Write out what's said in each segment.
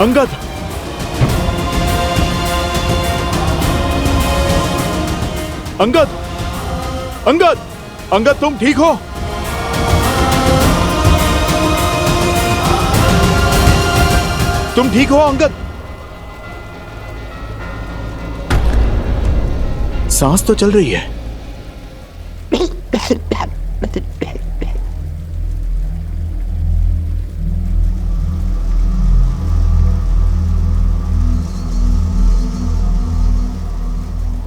अंगद, अंगद, अंगद, अंगद, तुम ठीक हो? तुम ठीक हो अंगद? सांस तो चल रही है।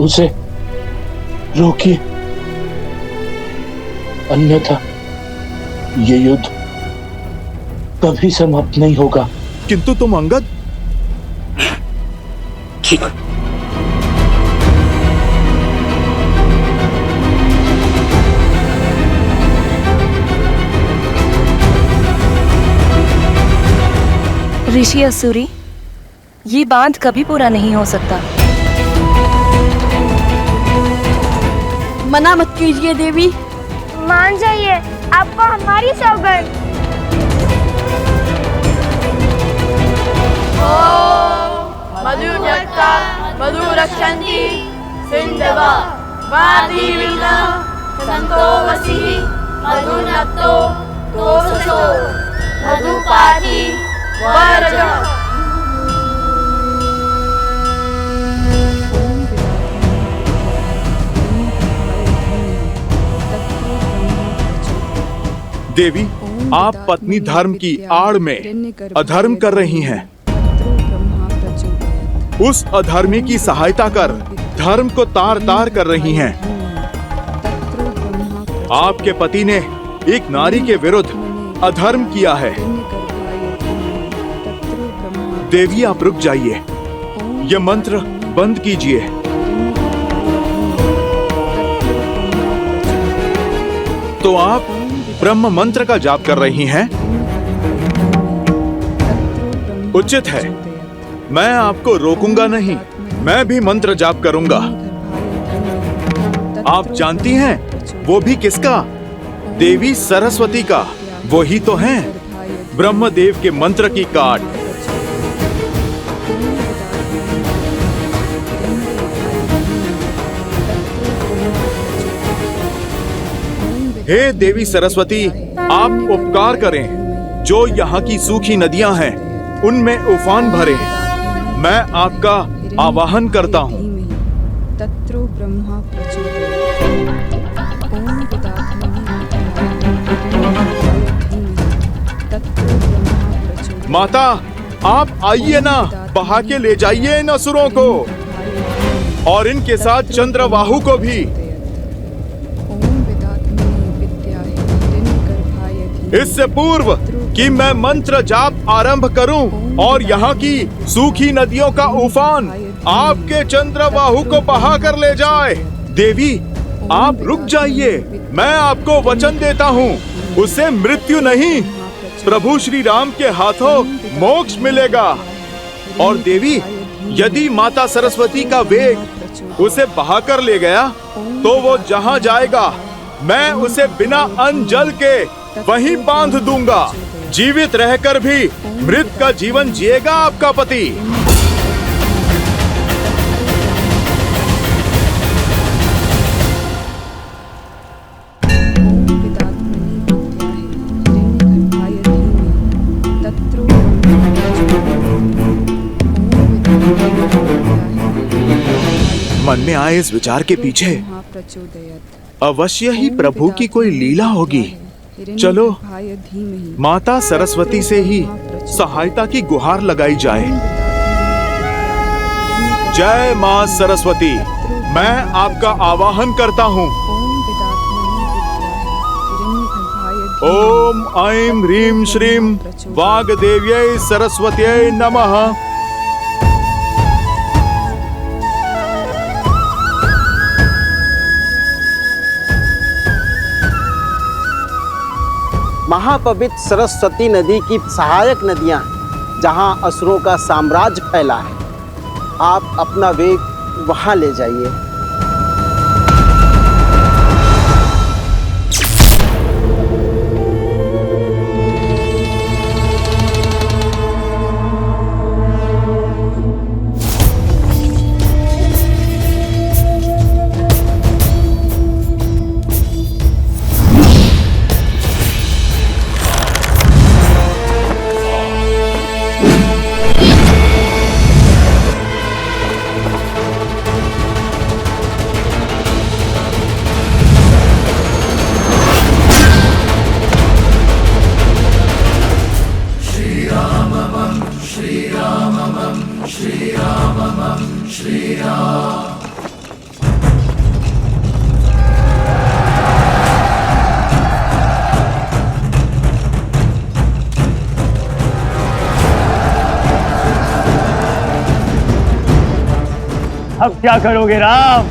उसे रोकिए, अन्यथा ये युद्ध कभी समाप्त नहीं होगा। किंतु तुम अंगद? ठीक। ऋषि असुरी, ये बांध कभी पूरा नहीं हो सकता। मना मत कीजिए देवी। मान जाइए, आपको हमारी सौगंध। मधुजक्ता मधु रक्षन्ति सिंधवा वादिविना संतो वसी मधुनक्तो तोषो मधुपाठी वरज। देवी, आप पत्नी धर्म की आड़ में अधर्म कर रही हैं। उस अधर्मी की सहायता कर धर्म को तार तार कर रही हैं। आपके पति ने एक नारी के विरुद्ध अधर्म किया है। देवी, आप रुक जाइए, यह मंत्र बंद कीजिए। तो आप ब्रह्म मंत्र का जाप कर रही हैं? उचित है, मैं आपको रोकूंगा नहीं, मैं भी मंत्र जाप करूंगा। आप जानती हैं वो भी किसका? देवी सरस्वती का। वही तो हैं ब्रह्मदेव के मंत्र की काट। हे देवी सरस्वती, आप उपकार करें, जो यहाँ की सूखी नदियां हैं उनमें उफान भरे। मैं आपका आवाहन करता हूँ। माता, आप आइए ना, बहा के ले जाइए इन असुरों को और इनके साथ चंद्रवाहु को भी। इससे पूर्व कि मैं मंत्र जाप आरंभ करूं और यहाँ की सूखी नदियों का उफान आपके चंद्रवाहु को बहा कर ले जाए। देवी, आप रुक जाइए, मैं आपको वचन देता हूँ, उसे मृत्यु नहीं, प्रभु श्री राम के हाथों मोक्ष मिलेगा। और देवी, यदि माता सरस्वती का वेग उसे बहा कर ले गया तो वो जहाँ जाएगा मैं उसे बिना अन्न जल के वहीं बांध दूंगा। जीवित रहकर भी मृत का जीवन जिएगा आपका पति। मन में आए इस विचार के पीछे अवश्य ही प्रभु की कोई लीला होगी। चलो माता सरस्वती से ही सहायता की गुहार लगाई जाए। जय मां सरस्वती, मैं आपका आवाहन करता हूँ। ओम ऐं ह्रीं श्रीं वाग्देव्यै सरस्वत्यै नमः। महापवित्र सरस्वती नदी की सहायक नदियां, जहां असुरों का साम्राज्य फैला है, आप अपना वेग वहां ले जाइए। अब क्या करोगे राम?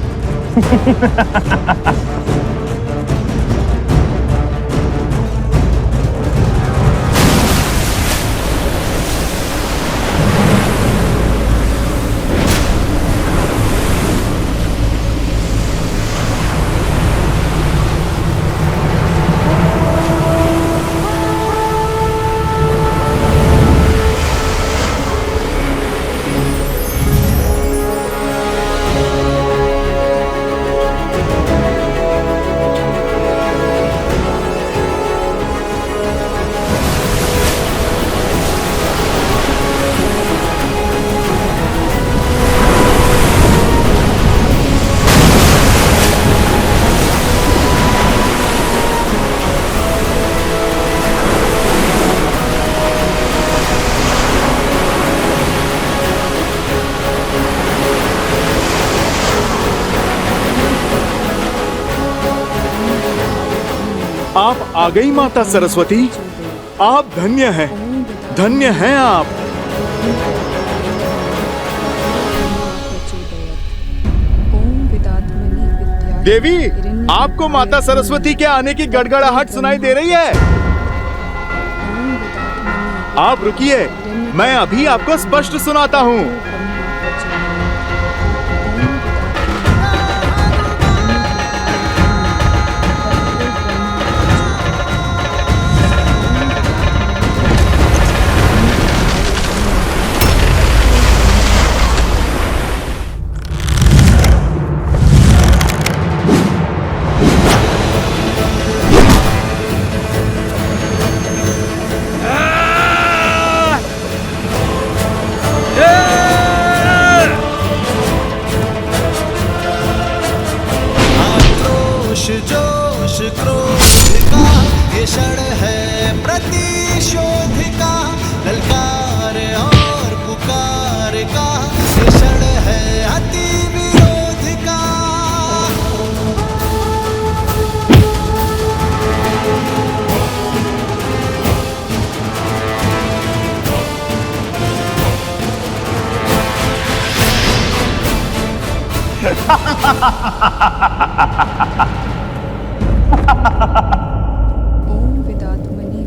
आप आ गई माता सरस्वती। आप धन्य हैं, धन्य हैं आप। देवी, आपको माता सरस्वती के आने की गड़गड़ाहट सुनाई दे रही है। आप रुकिए, मैं अभी आपको स्पष्ट सुनाता हूँ। जोश क्रोध का ये क्षण है प्रतिशोध का, ललकार और पुकार का ये क्षण है अति विरोध का।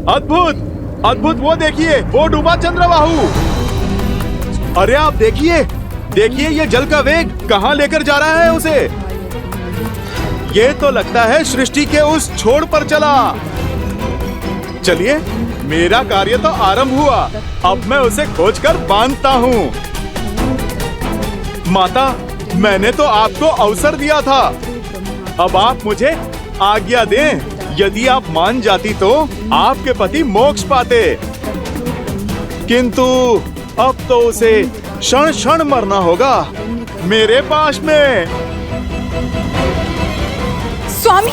अद्भुत, अद्भुत, वो देखिए, वो डूबा चंद्रबाहु। अरे आप देखिए, देखिए ये जल का वेग कहाँ लेकर जा रहा है उसे। ये तो लगता है सृष्टि के उस छोर पर चला। चलिए, मेरा कार्य तो आरंभ हुआ। अब मैं उसे खोजकर बांधता हूँ। माता, मैंने तो आपको अवसर दिया था। अब आप मुझे आज्ञा दें। यदि आप मान जाती तो आपके पति मोक्ष पाते, किंतु अब तो उसे क्षण क्षण मरना होगा मेरे पास में। स्वामी,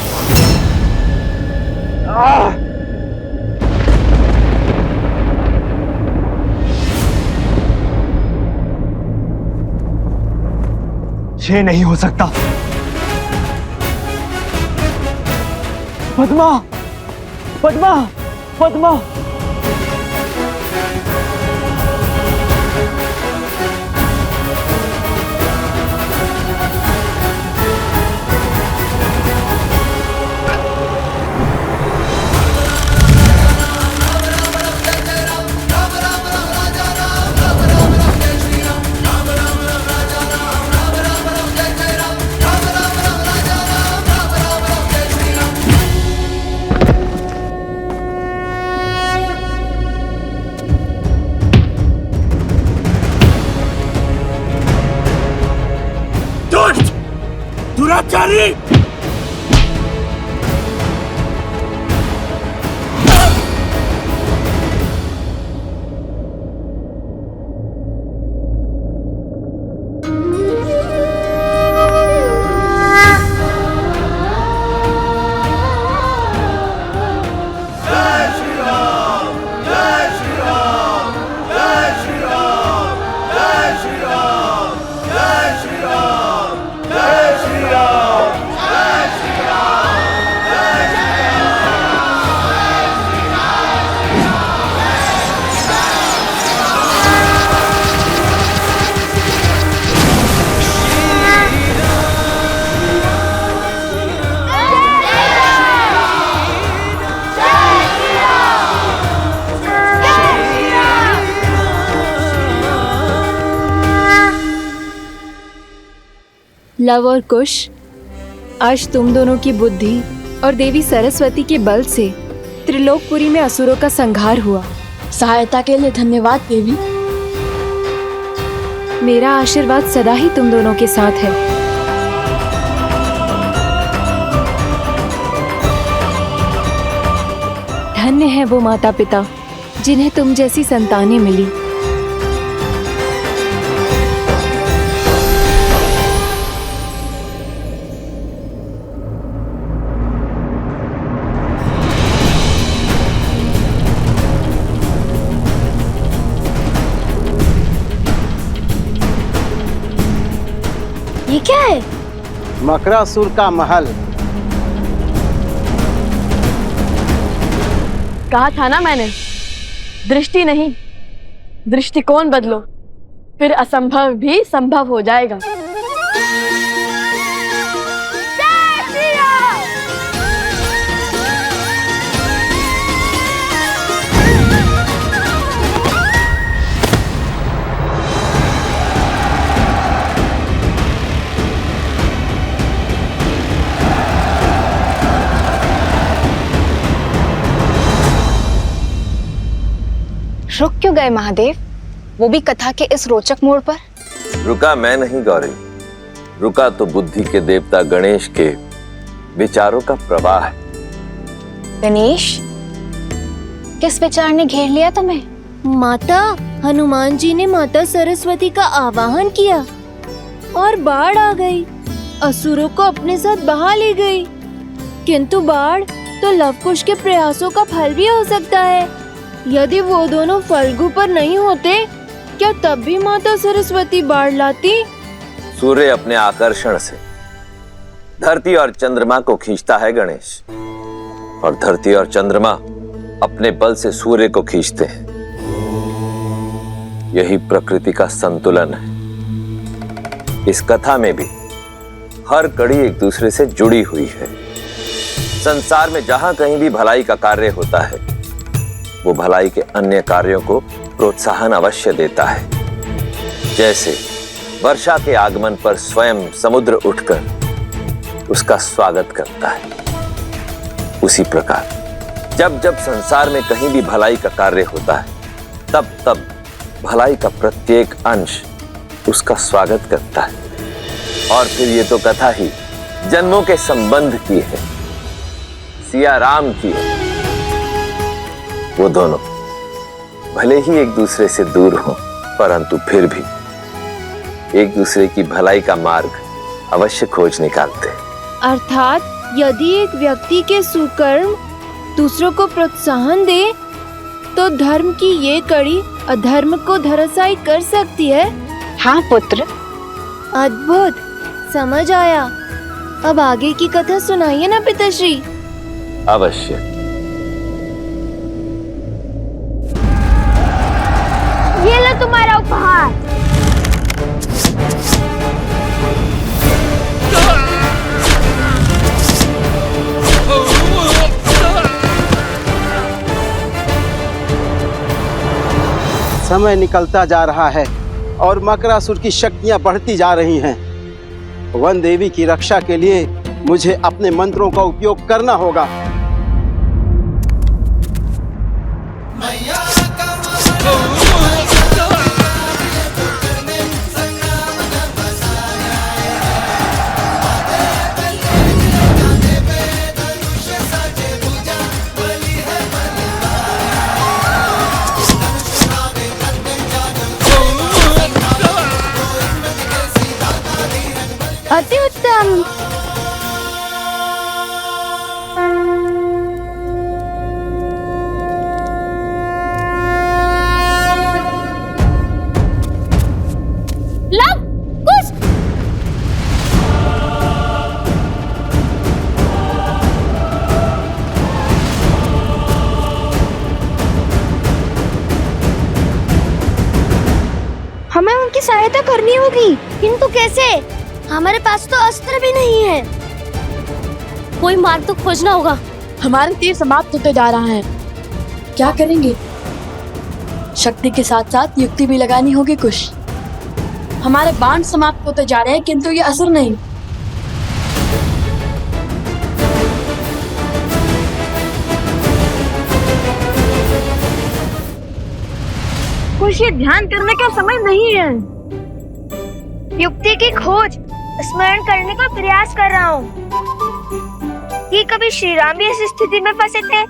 ये नहीं हो सकता। पद्मा, पद्मा, पद्मा। दुराचारी! लव और कुश, आज तुम दोनों की बुद्धि और देवी सरस्वती के बल से त्रिलोकपुरी में असुरों का संहार हुआ। सहायता के लिए धन्यवाद देवी। मेरा आशीर्वाद सदा ही तुम दोनों के साथ है। धन्य है वो माता पिता जिन्हें तुम जैसी संतानें मिली। ये क्या है? मकरासुर का महल। कहा था ना मैंने, दृष्टि नहीं दृष्टिकोण बदलो, फिर असंभव भी संभव हो जाएगा। रुक क्यों गए महादेव, वो भी कथा के इस रोचक मोड़ पर? रुका मैं नहीं गौरी, रुका तो बुद्धि के देवता गणेश के विचारों का प्रवाह है। गणेश, किस विचार ने घेर लिया तुम्हें? माता, हनुमान जी ने माता सरस्वती का आवाहन किया और बाढ़ आ गई, असुरों को अपने साथ बहा ले गई। किंतु बाढ़ तो लवकुश के प्रयासों का फल भी हो सकता है। यदि वो दोनों फल्गु पर नहीं होते, क्या तब भी माता सरस्वती बाढ़ लाती? सूर्य अपने आकर्षण से धरती और चंद्रमा को खींचता है गणेश, और धरती और चंद्रमा अपने बल से सूर्य को खींचते हैं। यही प्रकृति का संतुलन है। इस कथा में भी हर कड़ी एक दूसरे से जुड़ी हुई है। संसार में जहां कहीं भी भलाई का कार्य होता है, वो भलाई के अन्य कार्यों को प्रोत्साहन अवश्य देता है। जैसे वर्षा के आगमन पर स्वयं समुद्र उठकर उसका स्वागत करता है, उसी प्रकार जब जब संसार में कहीं भी भलाई का कार्य होता है, तब तब भलाई का प्रत्येक अंश उसका स्वागत करता है। और फिर ये तो कथा ही जन्मों के संबंध की है, सिया राम की है। वो दोनों भले ही एक दूसरे से दूर हों, परंतु फिर भी एक दूसरे की भलाई का मार्ग अवश्य खोज निकालते। अर्थात यदि एक व्यक्ति के सुकर्म दूसरों को प्रोत्साहन दे, तो धर्म की ये कड़ी अधर्म को धराशायी कर सकती है। हाँ पुत्र। अद्भुत, समझ आया। अब आगे की कथा सुनाइए ना पिताश्री। अवश्य। ये लो तुम्हारा उपहार। समय निकलता जा रहा है और मकरासुर की शक्तियां बढ़ती जा रही हैं। वन देवी की रक्षा के लिए मुझे अपने मंत्रों का उपयोग करना होगा। अति उत्तम। लव कुश। हमें उनकी सहायता करनी होगी, किंतु कैसे? हमारे पास तो अस्त्र भी नहीं है। कोई मार्ग तो खोजना होगा। हमारे तीर समाप्त होते जा रहा है, क्या करेंगे? शक्ति के साथ साथ युक्ति भी लगानी होगी कुछ। हमारे बाण समाप्त होते जा रहे हैं, किंतु ये असुर नहीं, कुछ ये ध्यान करने का समय नहीं है। युक्ति की खोज स्मरण करने का प्रयास कर रहा हूँ कि कभी श्री राम भी इस स्थिति में फंसे थे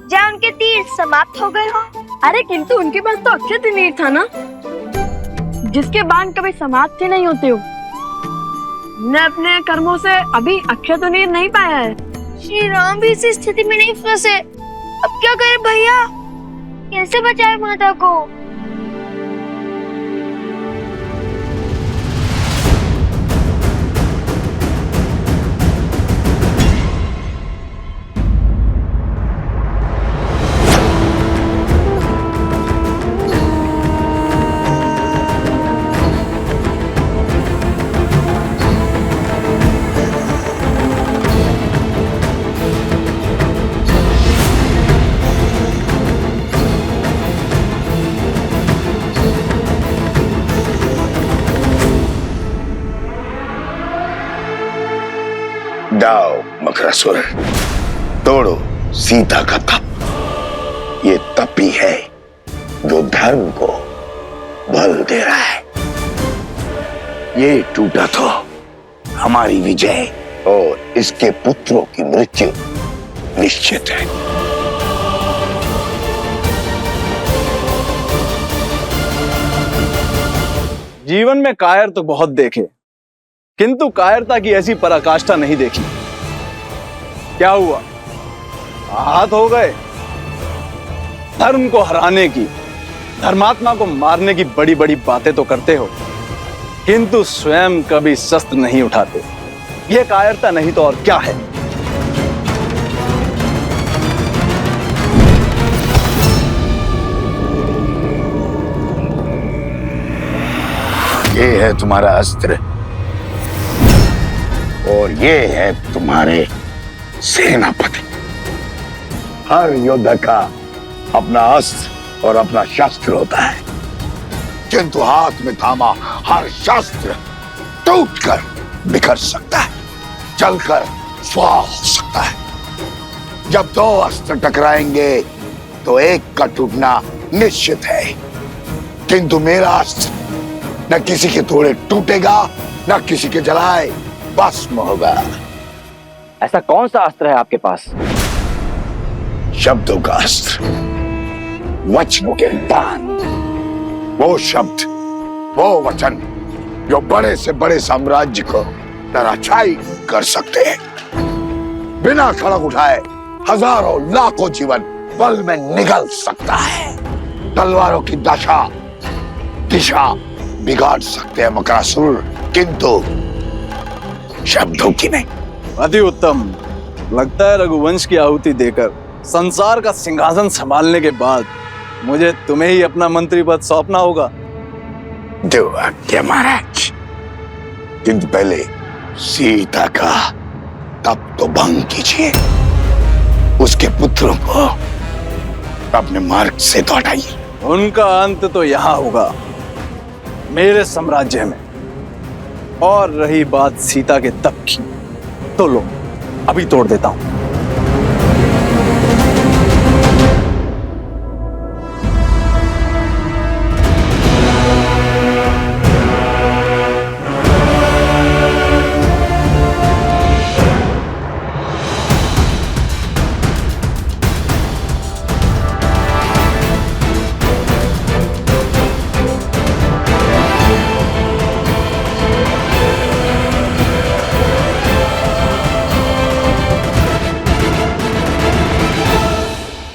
जहाँ उनके तीर समाप्त हो गए हो। अरे किंतु उनके पास तो अक्षय तीर था ना, जिसके बाण कभी समाप्त ही नहीं होते हो। मैं अपने कर्मों से अभी अक्षय तीर नहीं पाया है। श्री राम भी इस स्थिति में नहीं फंसे, अब क्या करें भैया? कैसे बचाए माता को? जाओ मकरासुर, तोड़ो सीता का तप। ये तप ही है जो धर्म को बल दे रहा है। ये टूटा तो हमारी विजय और इसके पुत्रों की मृत्यु निश्चित है। जीवन में कायर तो बहुत देखे, किंतु कायरता की ऐसी पराकाष्ठा नहीं देखी। क्या हुआ? आहत हो गए? धर्म को हराने की, धर्मात्मा को मारने की बड़ी बड़ी बातें तो करते हो, किंतु स्वयं कभी शस्त्र नहीं उठाते। यह कायरता नहीं तो और क्या है? ये है तुम्हारा अस्त्र और ये है तुम्हारे सेनापति। हर योद्धा का अपना अस्त्र और अपना शस्त्र होता है, किंतु हाथ में थामा हर शस्त्र टूटकर बिखर सकता है, जलकर स्वाह हो सकता है। जब दो अस्त्र टकराएंगे तो एक का टूटना निश्चित है, किंतु मेरा अस्त्र न किसी के थोड़े टूटेगा न किसी के जलाए भस्म होगा। ऐसा कौन सा अस्त्र है आपके पास? शब्दों का अस्त्र, वचनों के दान। वो शब्द, वो वचन जो बड़े से बड़े साम्राज्य को धराशायी कर सकते हैं। बिना खड़ग उठाए हजारों लाखों जीवन पल में निगल सकता है। तलवारों की दिशा बिगाड़ सकते हैं मकरासुर, किंतु शब्दों की नहीं। अति उत्तम। लगता है रघुवंश की आहुति देकर संसार का सिंहासन संभालने के बाद मुझे तुम्हें ही अपना मंत्री पद सौंपना होगा। दो आज्ञा महाराज, किंतु पहले सीता का तप तो भंग कीजिए, उसके पुत्रों को अपने मार्ग से तो हटाइए। उनका अंत तो यहाँ होगा, मेरे साम्राज्य में। और रही बात सीता के तप की, तो लो अभी तोड़ देता हूं।